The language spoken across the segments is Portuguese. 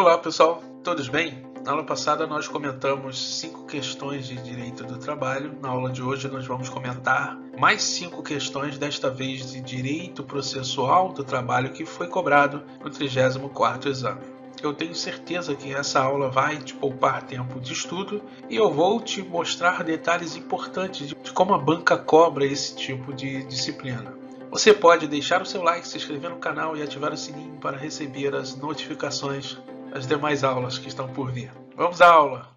Olá pessoal, todos bem? Na aula passada nós comentamos 5 questões de direito do trabalho. Na aula de hoje nós vamos comentar mais 5 questões, desta vez de direito processual do trabalho que foi cobrado no 34º exame. Eu tenho certeza que essa aula vai te poupar tempo de estudo e eu vou te mostrar detalhes importantes de como a banca cobra esse tipo de disciplina. Você pode deixar o seu like, se inscrever no canal e ativar o sininho para receber as notificações das demais aulas que estão por vir. Vamos à aula!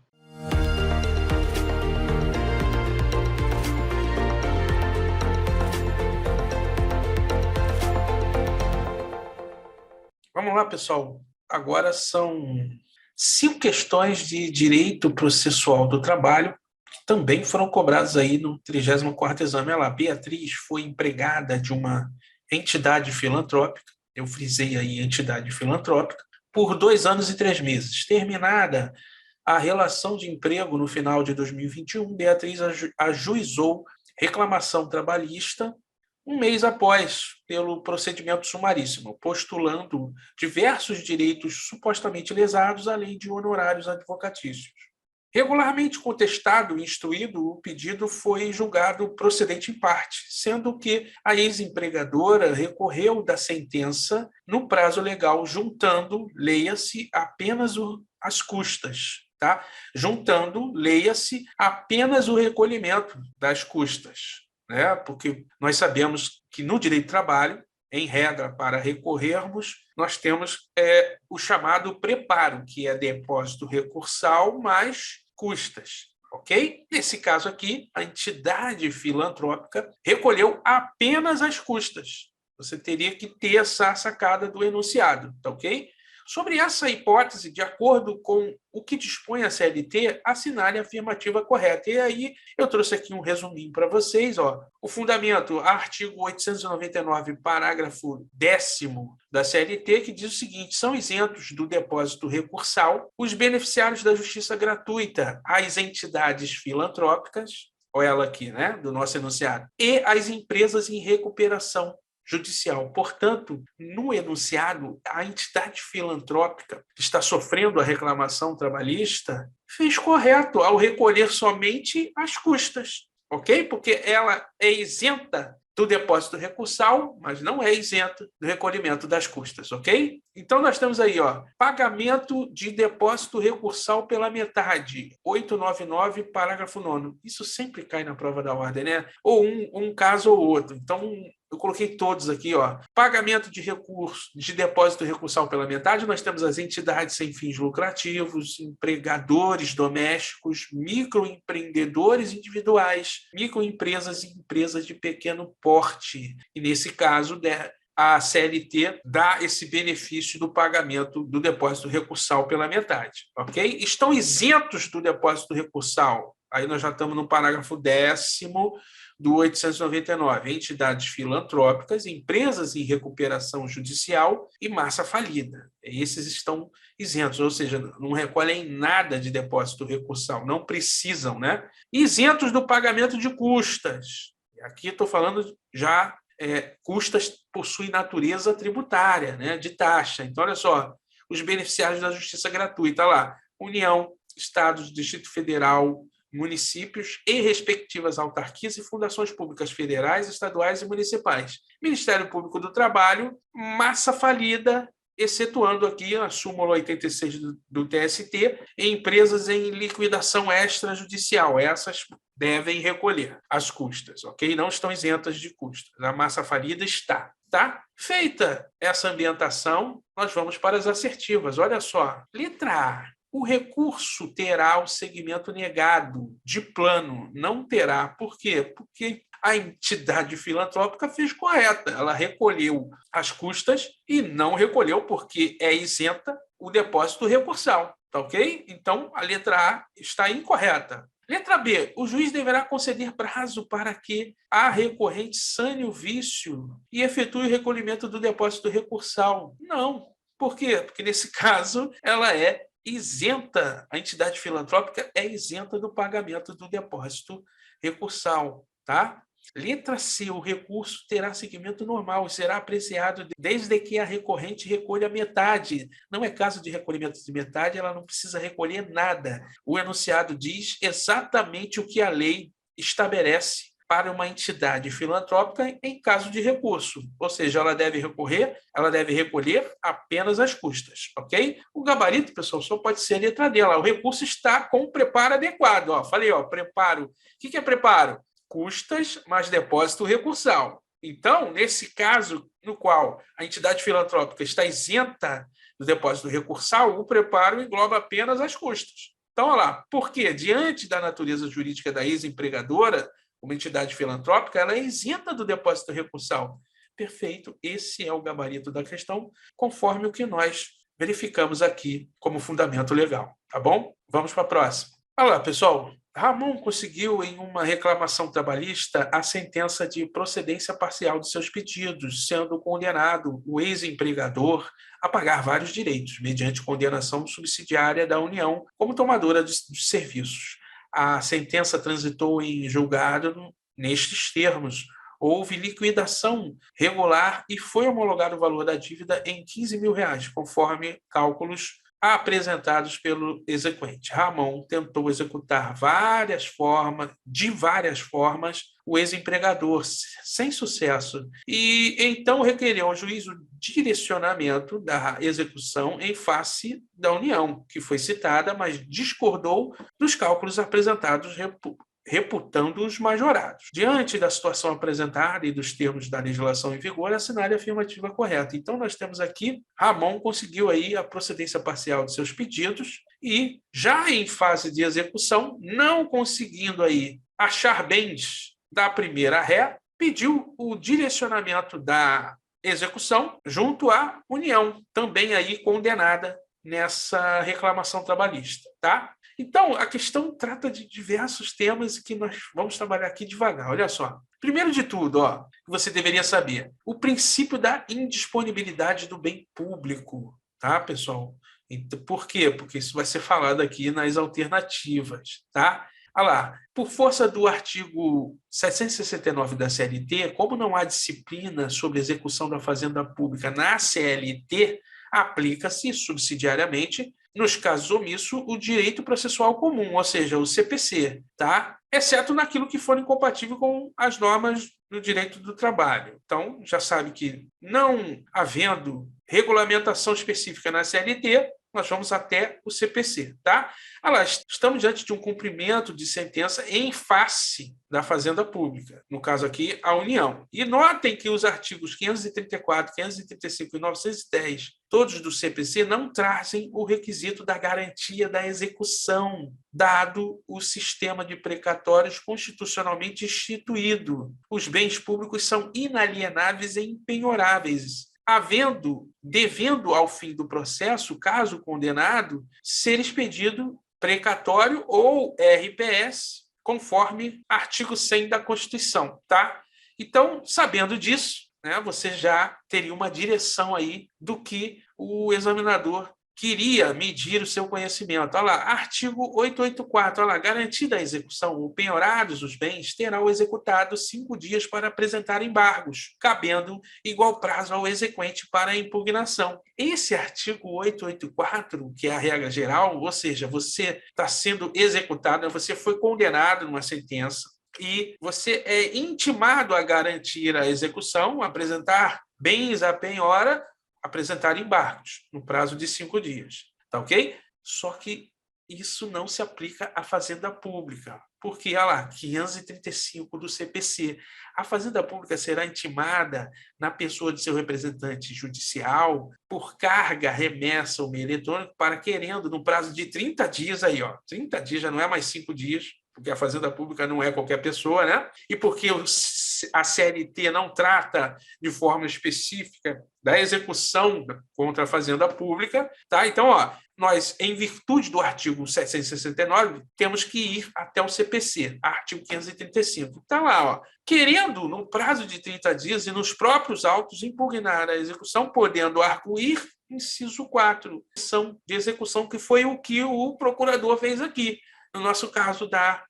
Vamos lá, pessoal. Agora são 5 questões de direito processual do trabalho que também foram cobradas aí no 34º exame. Ela, Beatriz, foi empregada de uma entidade filantrópica, eu frisei aí entidade filantrópica, por 2 anos e 3 meses. Terminada a relação de emprego no final de 2021, Beatriz ajuizou reclamação trabalhista um mês após, pelo procedimento sumaríssimo, postulando diversos direitos supostamente lesados, além de honorários advocatícios. Regularmente contestado e instruído, o pedido foi julgado procedente em parte, sendo que a ex-empregadora recorreu da sentença no prazo legal, juntando, leia-se, apenas as custas, tá? Juntando, leia-se, apenas o recolhimento das custas, né? Porque nós sabemos que no direito do trabalho, em regra, para recorrermos, nós temos o chamado preparo, que é depósito recursal mais custas, ok? Nesse caso aqui, a entidade filantrópica recolheu apenas as custas. Você teria que ter essa sacada do enunciado, tá ok? Sobre essa hipótese, de acordo com o que dispõe a CLT, assinale a afirmativa correta. E aí eu trouxe aqui um resuminho para vocês. O fundamento, artigo 899, parágrafo 10º da CLT, que diz o seguinte: são isentos do depósito recursal os beneficiários da justiça gratuita, as entidades filantrópicas, olha ela aqui, né, do nosso enunciado, e as empresas em recuperação judicial. Portanto, no enunciado, a entidade filantrópica que está sofrendo a reclamação trabalhista fez correto ao recolher somente as custas, ok? Porque ela é isenta do depósito recursal, mas não é isenta do recolhimento das custas, ok? Então, nós temos aí, pagamento de depósito recursal pela metade, 899, parágrafo 9º. Isso sempre cai na prova da ordem, né? Ou um caso ou outro. Então, eu coloquei todos aqui, pagamento de recurso, de depósito recursal pela metade, nós temos as entidades sem fins lucrativos, empregadores domésticos, microempreendedores individuais, microempresas e empresas de pequeno porte. E nesse caso, a CLT dá esse benefício do pagamento do depósito recursal pela metade, ok? Estão isentos do depósito recursal. Aí nós já estamos no parágrafo 10º do 899, entidades filantrópicas, empresas em recuperação judicial e massa falida. Esses estão isentos, ou seja, não recolhem nada de depósito recursal, não precisam, né? Isentos do pagamento de custas. Aqui estou falando já, custas possuem natureza tributária, né, de taxa. Então, olha só, os beneficiários da justiça gratuita, lá, União, Estados, Distrito Federal, municípios e respectivas autarquias e fundações públicas federais, estaduais e municipais. Ministério Público do Trabalho, massa falida, excetuando aqui a súmula 86 do TST, e empresas em liquidação extrajudicial. Essas devem recolher as custas, ok? Não estão isentas de custas. A massa falida está, tá? Feita essa ambientação, nós vamos para as assertivas. Olha só, letra A. O recurso terá o segmento negado de plano, não terá. Por quê? Porque a entidade filantrópica fez correta. Ela recolheu as custas e não recolheu, porque é isenta, o depósito recursal. Tá ok? Então, a letra A está incorreta. Letra B. O juiz deverá conceder prazo para que a recorrente sane o vício e efetue o recolhimento do depósito recursal. Não. Por quê? Porque, nesse caso, ela é isenta, a entidade filantrópica é isenta do pagamento do depósito recursal, tá? Letra C, o recurso terá seguimento normal e será apreciado desde que a recorrente recolha metade. Não é caso de recolhimento de metade, ela não precisa recolher nada. O enunciado diz exatamente o que a lei estabelece para uma entidade filantrópica em caso de recurso. Ou seja, ela deve recolher apenas as custas, ok? O gabarito, pessoal, só pode ser a letra dela. O recurso está com o preparo adequado. Ó, falei, ó, preparo. O que é preparo? Custas mais depósito recursal. Então, nesse caso, no qual a entidade filantrópica está isenta do depósito recursal, o preparo engloba apenas as custas. Então, olha lá, porque diante da natureza jurídica da ex-empregadora, uma entidade filantrópica, ela é isenta do depósito recursal. Perfeito, esse é o gabarito da questão, conforme o que nós verificamos aqui como fundamento legal, tá bom? Vamos para a próxima. Olha lá, pessoal, Ramon conseguiu, em uma reclamação trabalhista, a sentença de procedência parcial de seus pedidos, sendo condenado o ex-empregador a pagar vários direitos, mediante condenação subsidiária da União como tomadora de serviços. A sentença transitou em julgado nestes termos. Houve liquidação regular e foi homologado o valor da dívida em R$ 15 mil, conforme cálculos apresentados pelo exequente. Ramon tentou executar de várias formas, o ex-empregador, sem sucesso, e então requereu ao juiz o direcionamento da execução em face da União, que foi citada, mas discordou dos cálculos apresentados, reputando-os majorados. Diante da situação apresentada e dos termos da legislação em vigor, assinale a afirmativa correta. Então, nós temos aqui, Ramon conseguiu aí a procedência parcial de seus pedidos e, já em fase de execução, não conseguindo aí achar bens da primeira ré, pediu o direcionamento da execução junto à União, também aí condenada nessa reclamação trabalhista, tá? Então, a questão trata de diversos temas que nós vamos trabalhar aqui devagar. Olha só. Primeiro de tudo, ó, você deveria saber o princípio da indisponibilidade do bem público, tá, pessoal? Então, por quê? Porque isso vai ser falado aqui nas alternativas, tá? Olha lá, por força do artigo 769 da CLT, como não há disciplina sobre execução da fazenda pública na CLT, aplica-se subsidiariamente, nos casos omissos, o direito processual comum, ou seja, o CPC, tá? Exceto naquilo que for incompatível com as normas do direito do trabalho. Então, já sabe que, não havendo regulamentação específica na CLT, nós vamos até o CPC, tá? Olha lá, estamos diante de um cumprimento de sentença em face da Fazenda Pública, no caso aqui, a União. E notem que os artigos 534, 535 e 910, todos do CPC, não trazem o requisito da garantia da execução, dado o sistema de precatórios constitucionalmente instituído. Os bens públicos são inalienáveis e impenhoráveis, devendo ao fim do processo, caso condenado, ser expedido precatório ou RPS, conforme artigo 100 da Constituição, tá? Então, sabendo disso, né, você já teria uma direção aí do que o examinador queria medir o seu conhecimento. Olha lá, artigo 884, olha lá, garantida a execução ou penhorados os bens, terá o executado 5 dias para apresentar embargos, cabendo igual prazo ao exequente para a impugnação. Esse artigo 884, que é a regra geral, ou seja, você está sendo executado, você foi condenado numa sentença, e você é intimado a garantir a execução, apresentar bens à penhora, apresentar embargos no prazo de 5 dias, tá ok? Só que isso não se aplica à fazenda pública, porque, olha lá, 535 do CPC. A fazenda pública será intimada na pessoa de seu representante judicial por carga, remessa ou meio eletrônico para querendo, no prazo de 30 dias, aí, ó, 30 dias já não é mais 5 dias, porque a fazenda pública não é qualquer pessoa, né? E porque a CLT não trata de forma específica da execução contra a fazenda pública, tá? Então, ó, nós, em virtude do artigo 769, temos que ir até o CPC, artigo 535. Está lá, ó, querendo, no prazo de 30 dias e nos próprios autos, impugnar a execução, podendo arguir, inciso 4, de execução, que foi o que o procurador fez aqui, no nosso caso da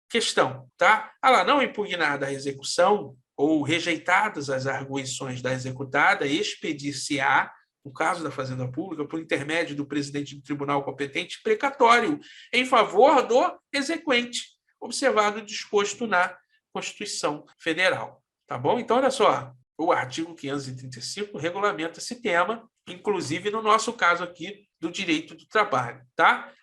Questão, tá? Não impugnada a execução ou rejeitadas as arguições da executada, expedir-se-á, no caso da Fazenda Pública, por intermédio do presidente do tribunal competente, precatório em favor do exequente, observado o disposto na Constituição Federal. Tá bom? Então, olha só, o artigo 535 regulamenta esse tema, inclusive no nosso caso aqui do direito do trabalho, tá?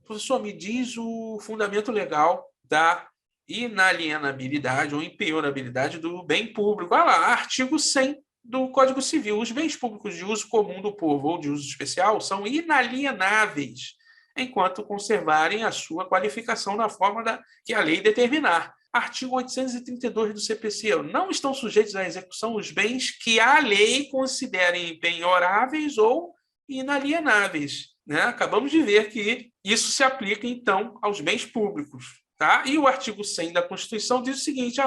Professor, me diz o fundamento legal da inalienabilidade ou impenhorabilidade do bem público. Artigo 100 do Código Civil. Os bens públicos de uso comum do povo ou de uso especial são inalienáveis, enquanto conservarem a sua qualificação na forma que a lei determinar. Artigo 832 do CPC. Não estão sujeitos à execução os bens que a lei considere penhoráveis ou inalienáveis. Né? Acabamos de ver que isso se aplica, então, aos bens públicos. Tá? E o artigo 100 da Constituição diz o seguinte,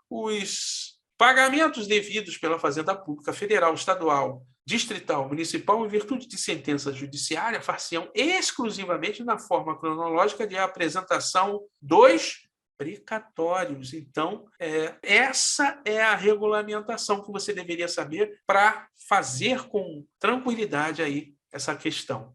os pagamentos devidos pela Fazenda Pública Federal, Estadual, Distrital, Municipal, em virtude de sentença judiciária, far-se-ão exclusivamente na forma cronológica de apresentação dos precatórios. Então, essa é a regulamentação que você deveria saber para fazer com tranquilidade aí essa questão.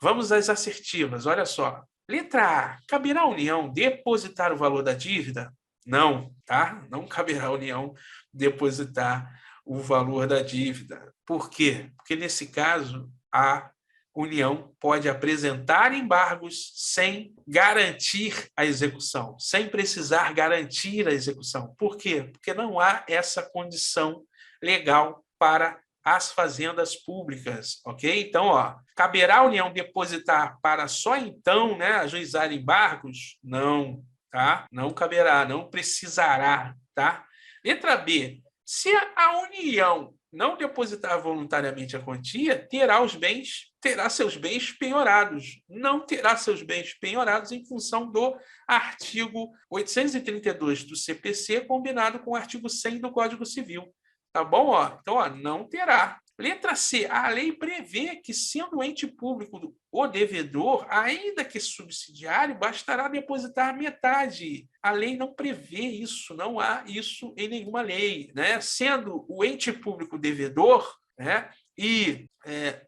Vamos às assertivas, olha só. Letra A. Caberá à União depositar o valor da dívida? Não, tá? Não caberá à União depositar o valor da dívida. Por quê? Porque, nesse caso, a União pode apresentar embargos sem garantir a execução, sem precisar garantir a execução. Por quê? Porque não há essa condição legal para as fazendas públicas, ok? Então, caberá à União depositar para só então, ajuizar embargos? Não, tá? Não caberá, não precisará, tá? Letra B. Se a União não depositar voluntariamente a quantia, terá seus bens penhorados. Não terá seus bens penhorados em função do artigo 832 do CPC, combinado com o artigo 100 do Código Civil. Tá bom? Então, não terá. Letra C. A lei prevê que, sendo o ente público o devedor, ainda que subsidiário, bastará depositar metade. A lei não prevê isso, não há isso em nenhuma lei. Sendo o ente público devedor, e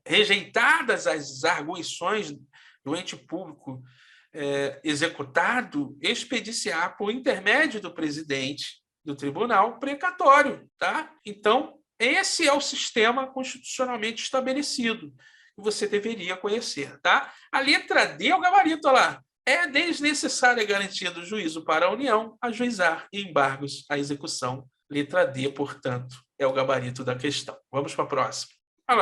rejeitadas as arguições do ente público executado, expedir-se-á por intermédio do presidente do tribunal precatório, tá? Então, esse é o sistema constitucionalmente estabelecido que você deveria conhecer, tá? A letra D é o gabarito, É desnecessária a garantia do juízo para a União ajuizar embargos à execução. Letra D, portanto, é o gabarito da questão. Vamos para a próxima.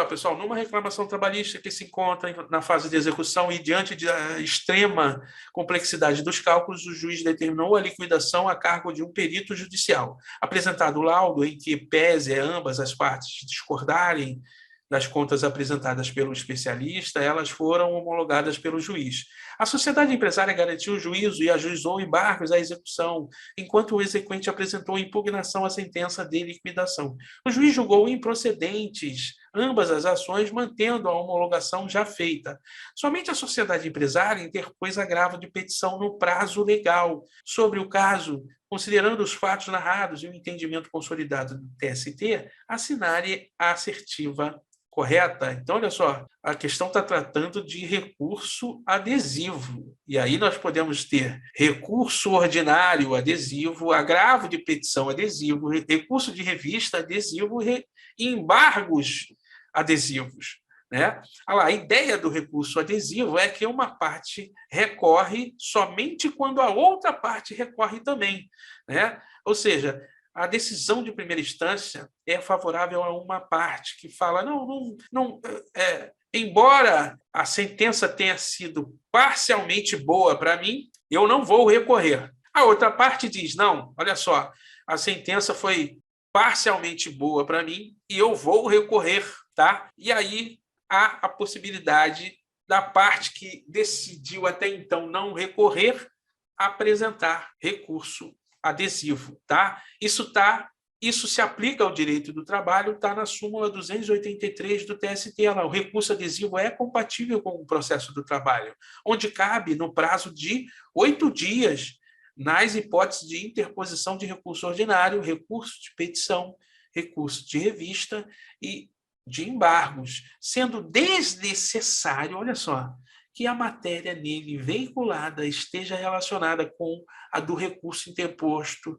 Pessoal, numa reclamação trabalhista que se encontra na fase de execução e diante da extrema complexidade dos cálculos, o juiz determinou a liquidação a cargo de um perito judicial. Apresentado o laudo em que pese ambas as partes discordarem das contas apresentadas pelo especialista, elas foram homologadas pelo juiz. A sociedade empresária garantiu o juízo e ajuizou embargos à execução, enquanto o exequente apresentou impugnação à sentença de liquidação. O juiz julgou improcedentes ambas as ações, mantendo a homologação já feita. Somente a sociedade empresária interpôs agravo de petição no prazo legal. Sobre o caso, considerando os fatos narrados e o entendimento consolidado do TST, assinare a assertiva correta. Então, olha só, a questão está tratando de recurso adesivo. E aí nós podemos ter recurso ordinário adesivo, agravo de petição adesivo, recurso de revista adesivo e embargos adesivos. A ideia do recurso adesivo é que uma parte recorre somente quando a outra parte recorre também. Ou seja, a decisão de primeira instância é favorável a uma parte que fala, embora a sentença tenha sido parcialmente boa para mim, eu não vou recorrer. A outra parte diz, não, olha só, a sentença foi parcialmente boa para mim e eu vou recorrer, tá? E aí há a possibilidade da parte que decidiu até então não recorrer apresentar recurso adesivo, tá? Isso se aplica ao direito do trabalho, está na súmula 283 do TST. O recurso adesivo é compatível com o processo do trabalho, onde cabe no prazo de 8 dias nas hipóteses de interposição de recurso ordinário, recurso de petição, recurso de revista e de embargos, sendo desnecessário, olha só, que a matéria nele veiculada esteja relacionada com a do recurso interposto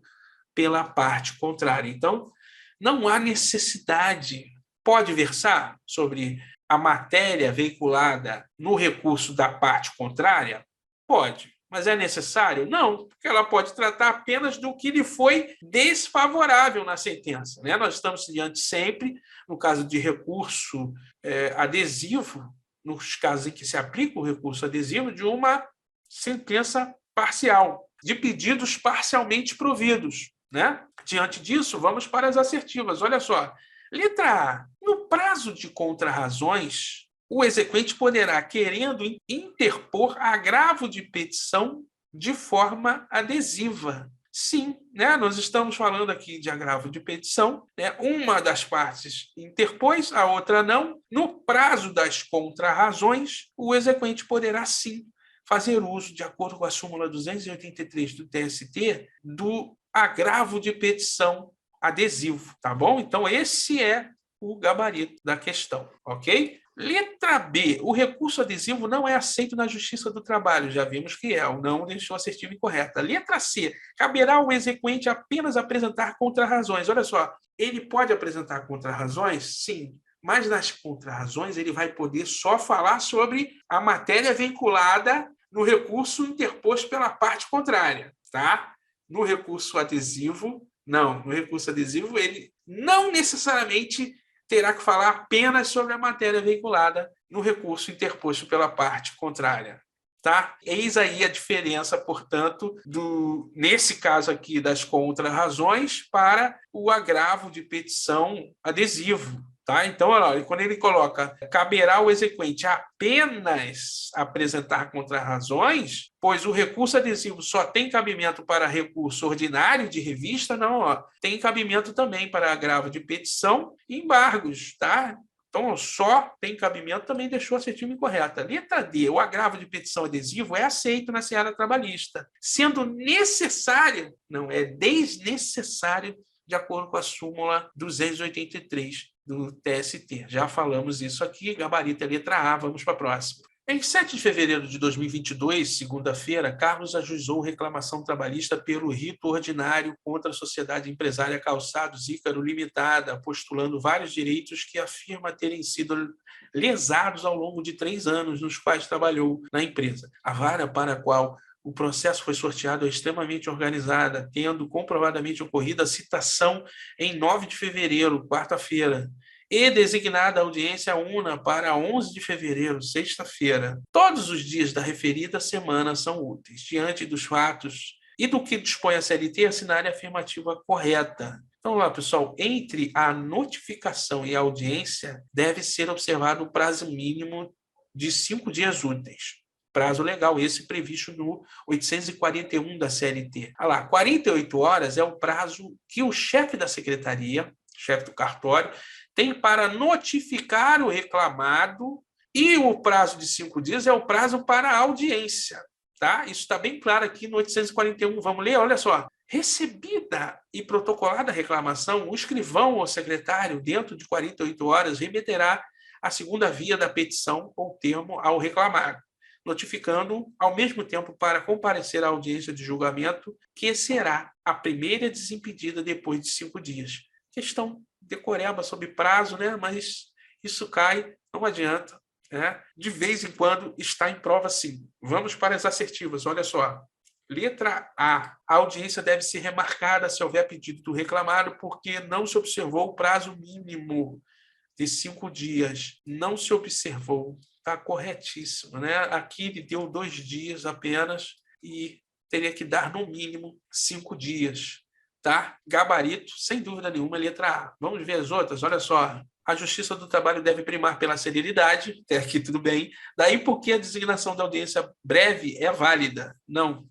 pela parte contrária. Então, não há necessidade. Pode versar sobre a matéria veiculada no recurso da parte contrária? Pode. Mas é necessário? Não, porque ela pode tratar apenas do que lhe foi desfavorável na sentença. Né? Nós estamos diante sempre, no caso de recurso adesivo, nos casos em que se aplica o recurso adesivo, de uma sentença parcial, de pedidos parcialmente providos. Né? Diante disso, vamos para as assertivas. Olha só. Letra A. No prazo de contrarrazões, o exequente poderá, querendo interpor agravo de petição de forma adesiva. Sim, né? Nós estamos falando aqui de agravo de petição, né? Uma das partes interpôs, a outra não. No prazo das contrarrazões, o exequente poderá, sim, fazer uso, de acordo com a súmula 283 do TST, do agravo de petição adesivo, tá bom? Então, esse é o gabarito da questão, ok? Letra B. O recurso adesivo não é aceito na Justiça do Trabalho. Já vimos que é, o não deixou assertiva incorreta. Letra C. Caberá ao exequente apenas apresentar contrarrazões. Olha só, ele pode apresentar contrarrazões? Sim. Mas nas contrarrazões ele vai poder só falar sobre a matéria vinculada no recurso interposto pela parte contrária, tá? No recurso adesivo, não. No recurso adesivo, ele não necessariamente terá que falar apenas sobre a matéria veiculada no recurso interposto pela parte contrária. Tá? Eis aí a diferença, portanto, nesse caso aqui das contrarrazões para o agravo de petição adesivo. Tá? Então, olha, quando ele coloca caberá ao exequente apenas apresentar contrarrazões, pois o recurso adesivo só tem cabimento para recurso ordinário de revista, não, ó, tem cabimento também para agravo de petição e embargos, tá? Então, só tem cabimento, também deixou assertiva incorreta. Letra D, o agravo de petição adesivo é aceito na seara trabalhista, sendo necessário, não é desnecessário, de acordo com a súmula 283 do TST. Já falamos isso aqui, gabarito é letra A, vamos para a próxima. Em 7 de fevereiro de 2022, segunda-feira, Carlos ajuizou reclamação trabalhista pelo rito ordinário contra a Sociedade Empresária Calçados Ícaro Limitada, postulando vários direitos que afirma terem sido lesados ao longo de 3 anos nos quais trabalhou na empresa. A vara para a qual o processo foi sorteado é extremamente organizada, tendo comprovadamente ocorrido a citação em 9 de fevereiro, quarta-feira, e designada a audiência una para 11 de fevereiro, sexta-feira. Todos os dias da referida semana são úteis. Diante dos fatos e do que dispõe a CLT, assinar a afirmativa correta. Então, lá, pessoal, entre a notificação e a audiência, deve ser observado o prazo mínimo de 5 dias úteis. Prazo legal, esse previsto no 841 da CLT. Olha lá, 48 horas é o prazo que o chefe da secretaria, chefe do cartório, tem para notificar o reclamado, e o prazo de 5 dias é o prazo para a audiência. Tá? Isso está bem claro aqui no 841. Vamos ler? Olha só. Recebida e protocolada a reclamação, o escrivão ou secretário, dentro de 48 horas, remeterá a segunda via da petição ou termo ao reclamado, notificando ao mesmo tempo para comparecer à audiência de julgamento, que será a primeira desimpedida depois de 5 dias. Questão decoreba sobre prazo, né? Mas isso cai, não adianta. Né? De vez em quando está em prova, sim. Vamos para as assertivas, olha só. Letra A. A audiência deve ser remarcada se houver pedido do reclamado porque não se observou o prazo mínimo de 5 dias. Não se observou. Está corretíssimo. Né? Aqui ele deu 2 dias apenas e teria que dar, no mínimo, 5 dias. Tá? Gabarito, sem dúvida nenhuma, letra A. Vamos ver as outras? Olha só. A Justiça do Trabalho deve primar pela celeridade. Até aqui tudo bem. Daí porque a designação da audiência breve é válida. Não.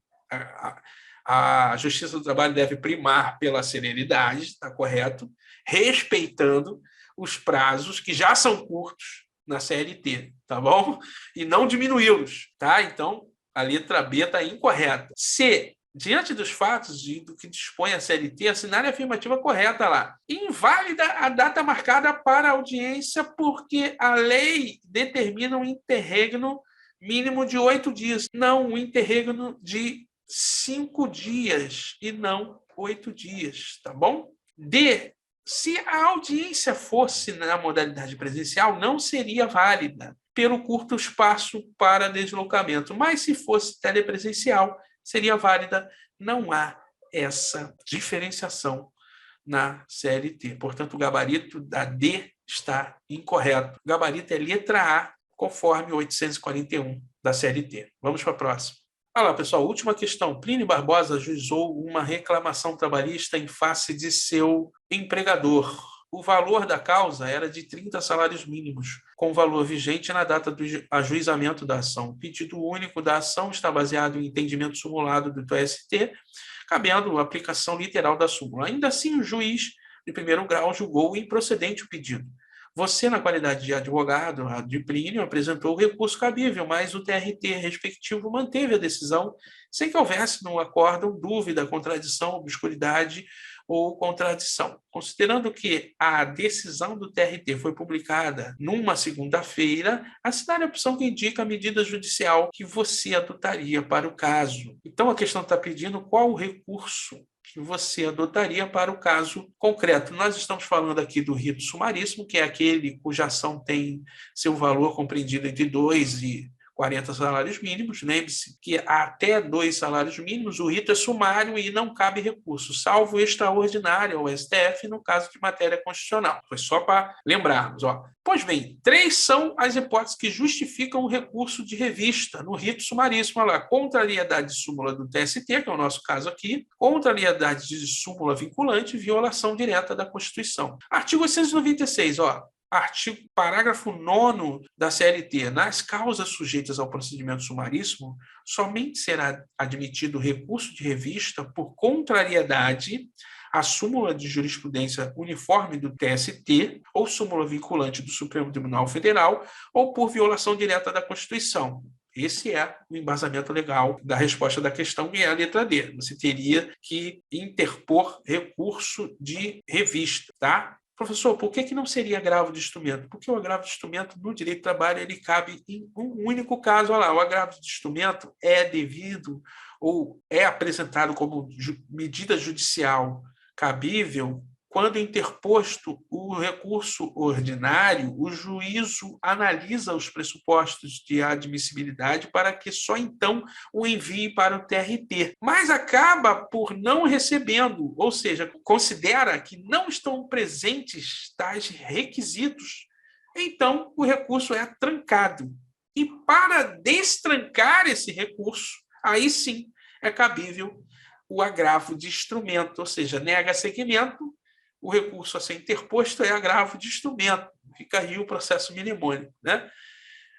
A Justiça do Trabalho deve primar pela celeridade, está correto, respeitando os prazos que já são curtos na CLT, tá bom? E não diminuí-los, tá? Então, a letra B está incorreta. C. diante dos fatos do que dispõe a CLT, assinar a afirmativa correta lá. Inválida a data marcada para a audiência porque a lei determina um interregno mínimo de 8 dias, não um interregno de 5 dias e não 8 dias, tá bom? D. Se a audiência fosse na modalidade presencial, não seria válida pelo curto espaço para deslocamento, mas se fosse telepresencial, seria válida. Não há essa diferenciação na CLT. Portanto, o gabarito da D está incorreto. O gabarito é letra A, conforme 841 da CLT. Vamos para a próxima. Olha lá, pessoal, última questão. Plínio Barbosa ajuizou uma reclamação trabalhista em face de seu empregador. O valor da causa era de 30 salários mínimos, com o valor vigente na data do ajuizamento da ação. O pedido único da ação está baseado em entendimento simulado do TST, cabendo a aplicação literal da súmula. Ainda assim, o juiz de primeiro grau julgou improcedente o pedido. Você, na qualidade de advogado de Plínio, apresentou o recurso cabível, mas o TRT respectivo manteve a decisão sem que houvesse no acórdão dúvida, contradição, obscuridade ou contradição. Considerando que a decisão do TRT foi publicada numa segunda-feira, assinale a opção que indica a medida judicial que você adotaria para o caso. Então, a questão está pedindo qual o recurso que você adotaria para o caso concreto. Nós estamos falando aqui do rito sumaríssimo, que é aquele cuja ação tem seu valor compreendido entre 2 e 40 salários mínimos. Lembre-se que até 2 salários mínimos o rito é sumário e não cabe recurso, salvo extraordinário ao STF no caso de matéria constitucional. Foi só para lembrarmos. Pois bem, 3 são as hipóteses que justificam o recurso de revista no rito sumaríssimo. Olha lá, contrariedade de súmula do TST, que é o nosso caso aqui, contrariedade de súmula vinculante e violação direta da Constituição. Artigo 896, parágrafo 9º da CLT. Nas causas sujeitas ao procedimento sumaríssimo, somente será admitido recurso de revista por contrariedade à súmula de jurisprudência uniforme do TST ou súmula vinculante do Supremo Tribunal Federal ou por violação direta da Constituição. Esse é o embasamento legal da resposta da questão, que é a letra D. Você teria que interpor recurso de revista, tá? Professor, por que não seria agravo de instrumento? Porque o agravo de instrumento no direito do trabalho ele cabe em um único caso. Olha lá, o agravo de instrumento é devido ou é apresentado como medida judicial cabível quando interposto o recurso ordinário, o juízo analisa os pressupostos de admissibilidade para que só então o envie para o TRT. Mas acaba por não recebendo, ou seja, considera que não estão presentes tais requisitos. Então, o recurso é trancado. E para destrancar esse recurso, aí sim é cabível o agravo de instrumento, ou seja, nega seguimento, o recurso a ser interposto é agravo de instrumento. Fica aí o processo mnemônico, né?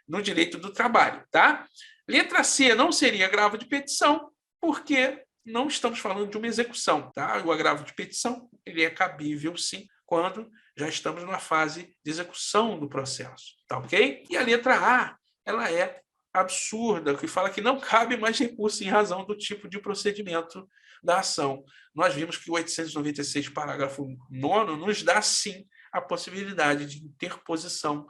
No direito do trabalho, tá? Letra C não seria agravo de petição, porque não estamos falando de uma execução, tá? O agravo de petição, ele é cabível, sim, quando já estamos na fase de execução do processo, tá ok? E a letra A, ela é absurda, que fala que não cabe mais recurso em razão do tipo de procedimento da ação. Nós vimos que o 896, parágrafo 9º, nos dá, sim, a possibilidade de interposição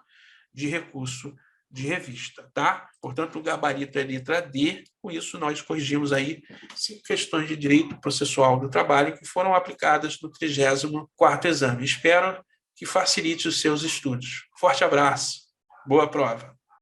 de recurso de revista, tá? Portanto, o gabarito é letra D. Com isso, nós corrigimos aí 5 questões de direito processual do trabalho que foram aplicadas no 34º exame. Espero que facilite os seus estudos. Forte abraço. Boa prova.